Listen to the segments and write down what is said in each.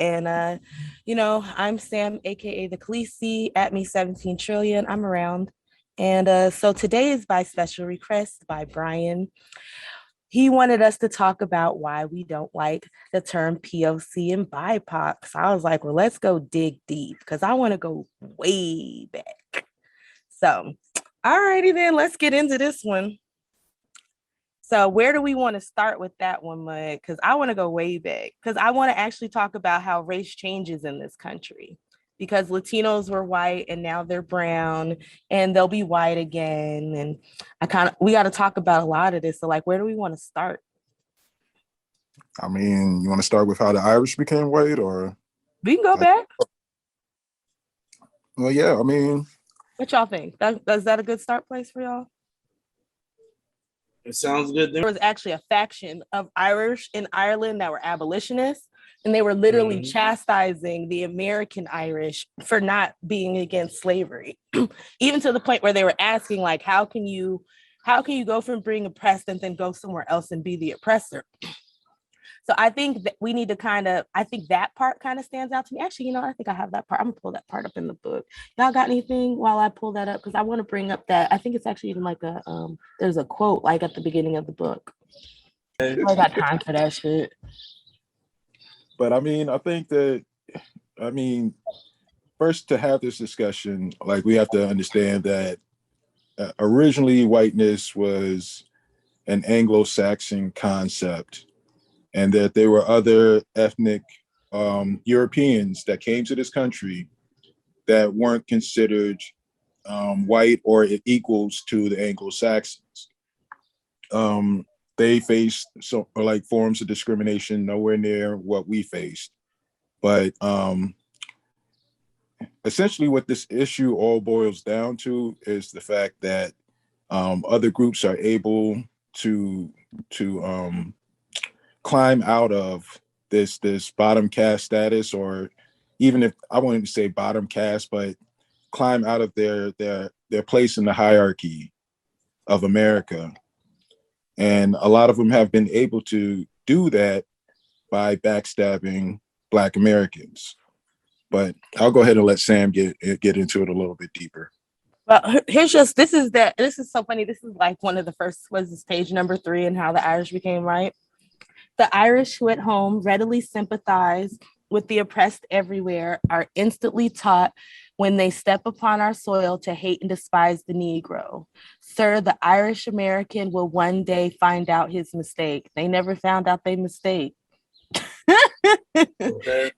And I'm Sam, aka the Khaleesi, at me 17 trillion. I'm around. And so today is by special request by Brian. He wanted us to talk about why we don't like the term POC and BIPOC. So I was like, well, let's go dig deep because I want to go way back. So, alrighty then, let's get into this one. So where do we want to start with that one, Mud? Because I want to go way back because I want to actually talk about how race changes in this country because Latinos were white and now they're brown and they'll be white again. And we got to talk about a lot of this. So like, where do we want to start? I mean, you want to start with how the Irish became white or? We can go back. Well, yeah, I mean. What y'all think? Is that a good start place for y'all? It sounds good. There was actually a faction of Irish in Ireland that were abolitionists, and they were literally chastising the American Irish for not being against slavery, even to the point where they were asking, like, how can you go from being oppressed and then go somewhere else and be the oppressor? So I think that we need to I think that part kind of stands out to me. Actually, I think I have that part. I'm gonna pull that part up in the book. Y'all got anything while I pull that up? Because I want to bring up that. I think it's actually even like there's a quote like at the beginning of the book. I got time for that shit. But I mean, first to have this discussion, like we have to understand that originally whiteness was an Anglo-Saxon concept. And that there were other ethnic Europeans that came to this country that weren't considered white or equals to the Anglo-Saxons. They faced forms of discrimination nowhere near what we faced. But essentially what this issue all boils down to is the fact that other groups are able to climb out of this bottom caste status, or even if I wouldn't say bottom caste, but climb out of their place in the hierarchy of America. And a lot of them have been able to do that by backstabbing Black Americans. But I'll go ahead and let Sam get into it a little bit deeper. Well, this is so funny. This is like one of the first, was this page number 3 and how the Irish became white. The Irish who at home readily sympathize with the oppressed everywhere are instantly taught when they step upon our soil to hate and despise the Negro. Sir, the Irish American will one day find out his mistake. They never found out their mistake. Okay.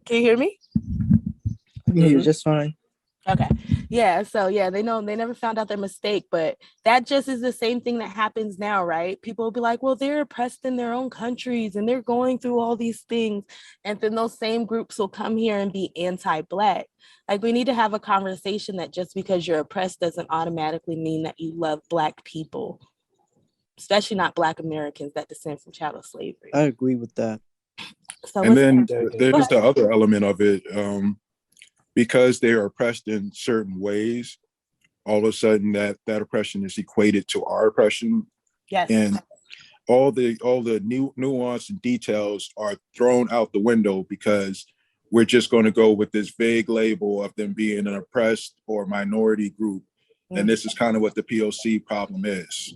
Can you hear me? I can hear you just fine. Okay. Yeah. So yeah, they never found out their mistake, but that just is the same thing that happens now, right? People will be like, well, they're oppressed in their own countries and they're going through all these things. And then those same groups will come here and be anti-Black. Like, we need to have a conversation that just because you're oppressed doesn't automatically mean that you love Black people, especially not Black Americans that descend from chattel slavery. I agree with that. So and then there's the other element of it. Because they are oppressed in certain ways, all of a sudden that oppression is equated to our oppression. Yes. And all the new nuance and details are thrown out the window because we're just going to go with this vague label of them being an oppressed or minority group. Mm-hmm. And this is kind of what the POC problem is.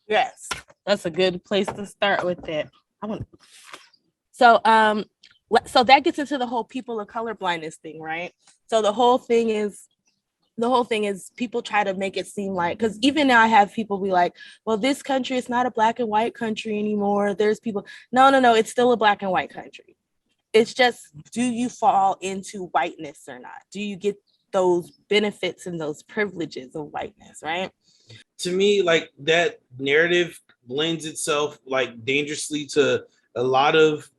Yes, that's a good place to start with that. So that gets into the whole people of color blindness thing, right? So the whole thing is people try to make it seem like, because even now I have people be like, well, this country is not a Black and white country anymore. There's people, no, it's still a Black and white country. It's just, do you fall into whiteness or not? Do you get those benefits and those privileges of whiteness, right? To me, like, that narrative lends itself like dangerously to a lot of,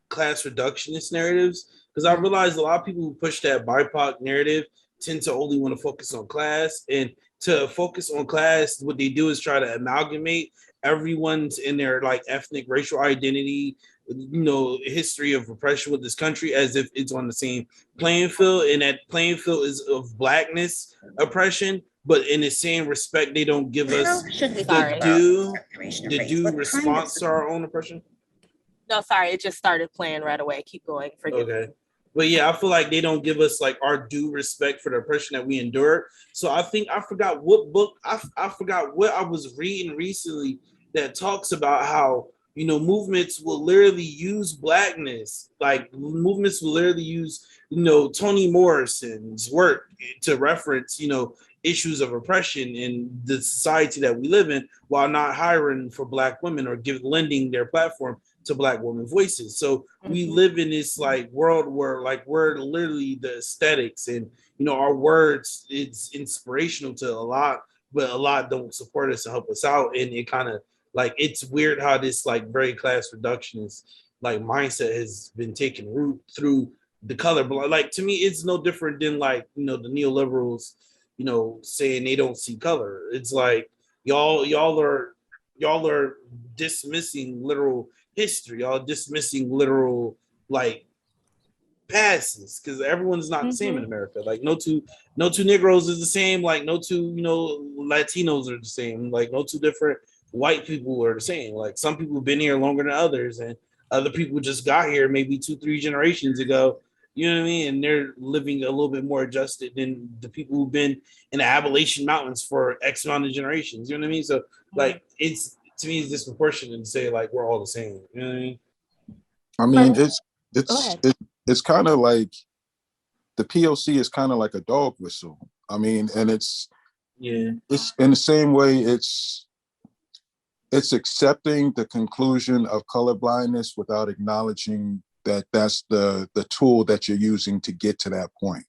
class reductionist narratives, because I realized a lot of people who push that BIPOC narrative tend to only want to focus on class, and to focus on class, what they do is try to amalgamate everyone's in their like ethnic racial identity, history of repression with this country as if it's on the same playing field, and that playing field is of Blackness oppression, but in the same respect they don't give us the due response to our own oppression. No, sorry, it just started playing right away. Keep going. Forgive me. Okay. But yeah, I feel like they don't give us like our due respect for the oppression that we endured. So I think I forgot what book I forgot what I was reading recently that talks about how, you know, movements will literally use blackness. Like movements will literally use, you know, Toni Morrison's work to reference, you know, issues of oppression in the society that we live in, while not hiring for Black women or lending their platform to Black women voices. So we live in this like world where like we're literally the aesthetics, and you know, our words, it's inspirational to a lot, but a lot don't support us and help us out. And it kind of like, it's weird how this like very class reductionist like mindset has been taking root through the color. But like, to me, it's no different than like, you know, the neoliberals, you know, saying they don't see color. It's like y'all are dismissing literal history, y'all dismissing literal like passes, because everyone's not the same in America. Like no two Negroes is the same, like no two, you know, Latinos are the same, like no two different white people are the same. Like some people have been here longer than others, and other people just got here maybe 2-3 generations ago. You know what I mean? And they're living a little bit more adjusted than the people who've been in the Appalachian Mountains for X amount of generations. You know what I mean? So like, it's, to me, it's disproportionate to say like we're all the same. You know what I mean? I mean, it's kind of like the POC is kind of like a dog whistle. I mean, and it's in the same way, it's accepting the conclusion of colorblindness without acknowledging that that's the tool that you're using to get to that point.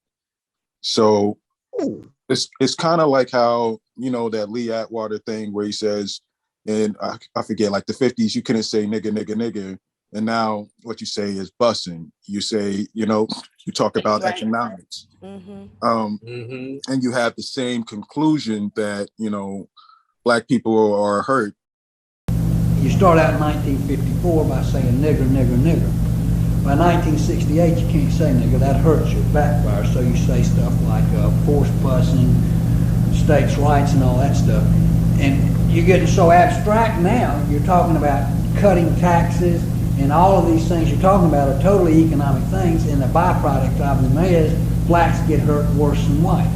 So it's kind of like how, you know, that Lee Atwater thing where he says, and I forget, like the 50s, you couldn't say nigga, nigga, nigga. And now what you say is bussing. You say, you know, you talk about economics. And you have the same conclusion that, you know, Black people are hurt. You start out in 1954 by saying nigger, nigger, nigger. By 1968, you can't say nigger, that hurts you, backfires. So you say stuff like forced busing, states' rights and all that stuff. And you're getting so abstract now, you're talking about cutting taxes, and all of these things you're talking about are totally economic things, and the byproduct of them is blacks get hurt worse than whites.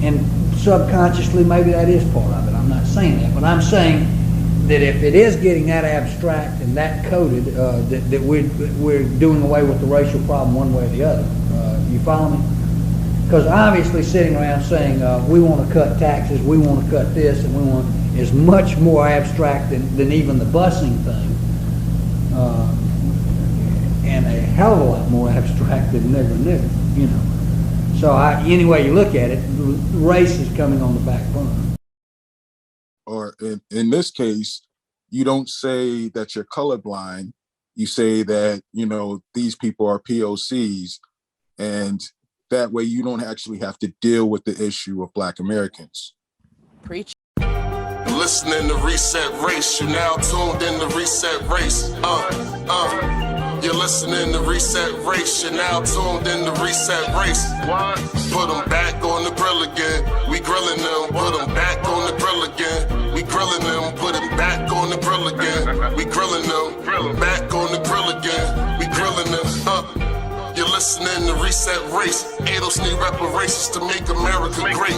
And subconsciously, maybe that is part of it. I'm not saying that, but I'm saying that if it is getting that abstract and that coded, that we're doing away with the racial problem one way or the other. You follow me? Because obviously sitting around saying we want to cut taxes, we want to cut this, and we want, is much more abstract than even the busing thing. And a hell of a lot more abstract than nigger, nigger, you know. So any way you look at it, race is coming on the back burner. Or in this case, you don't say that you're colorblind. You say that, you know, these people are POCs, and that way you don't actually have to deal with the issue of Black Americans. Preach. Listening to Reset Race, you're now tuned in to Reset Race. You're listening to Reset Race, you're now tuned in to Reset Race. Put them back on the grill again, we grilling them. Put them back on the grill again, we grilling them. Put them back on the grill again, we grilling them. Back on the grill again, we grilling them. You're listening to Reset Race. ADOS need reparations to make America great.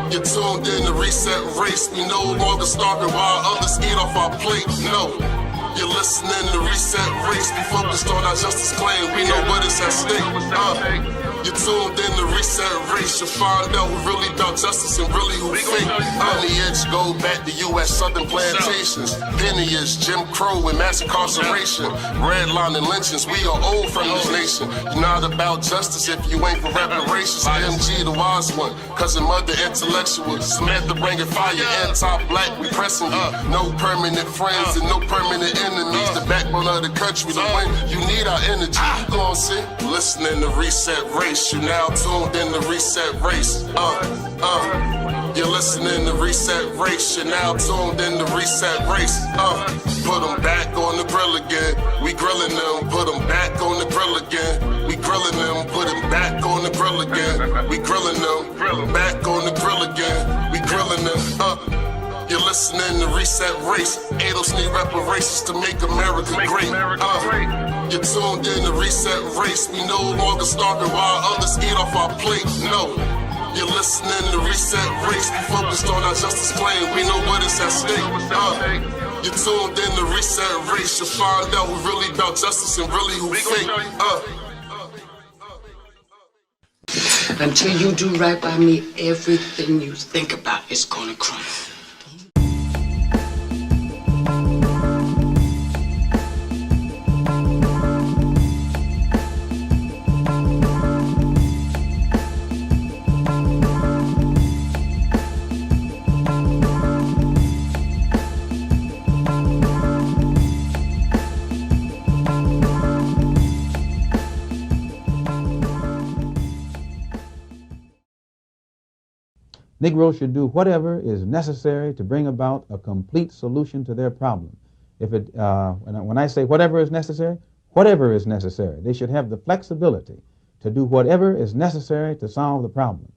You're tuned in to Reset Race. We no longer starving while others eat off our plate. No. You're listening to Reset Race. We focused on our justice claim. We know what is at stake. You're tuned in to Reset Race. You'll find out who really about justice and really who fake. On the edge, go back to US Southern plantations. Penniage, Jim Crow, and mass incarceration. Redlining lynchings, we are old from this nation. You're not about justice if you ain't for reparations. MG, the wise one, cousin, mother, intellectual. Samantha bringing fire, anti-black, we pressing you. No permanent friends and no permanent enemies. The backbone of the country, the win, you need our energy. Go on, see? Listening to Reset Race. You now tuned in to Reset Race. You're listening to Reset Race. You're now tuned in to Reset Race. Put them back on the grill again, we grilling them. Put them back on the grill again, we grilling them. Put them back on the grill again, we grilling them. Back on the grill again, we grilling them. You're You're listening to Reset Race. ADOS need reparations to make America great. You're tuned in to Reset Race. We no longer starving while others eat off our plate. No. You're listening to Reset Race. We focused on our justice claim. We know what is at stake. You're tuned in to Reset Race. You'll find out we're really about justice and really who fake. Until you do right by me, everything you think about is gonna crumble. Negroes should do whatever is necessary to bring about a complete solution to their problem. When I say whatever is necessary, they should have the flexibility to do whatever is necessary to solve the problem.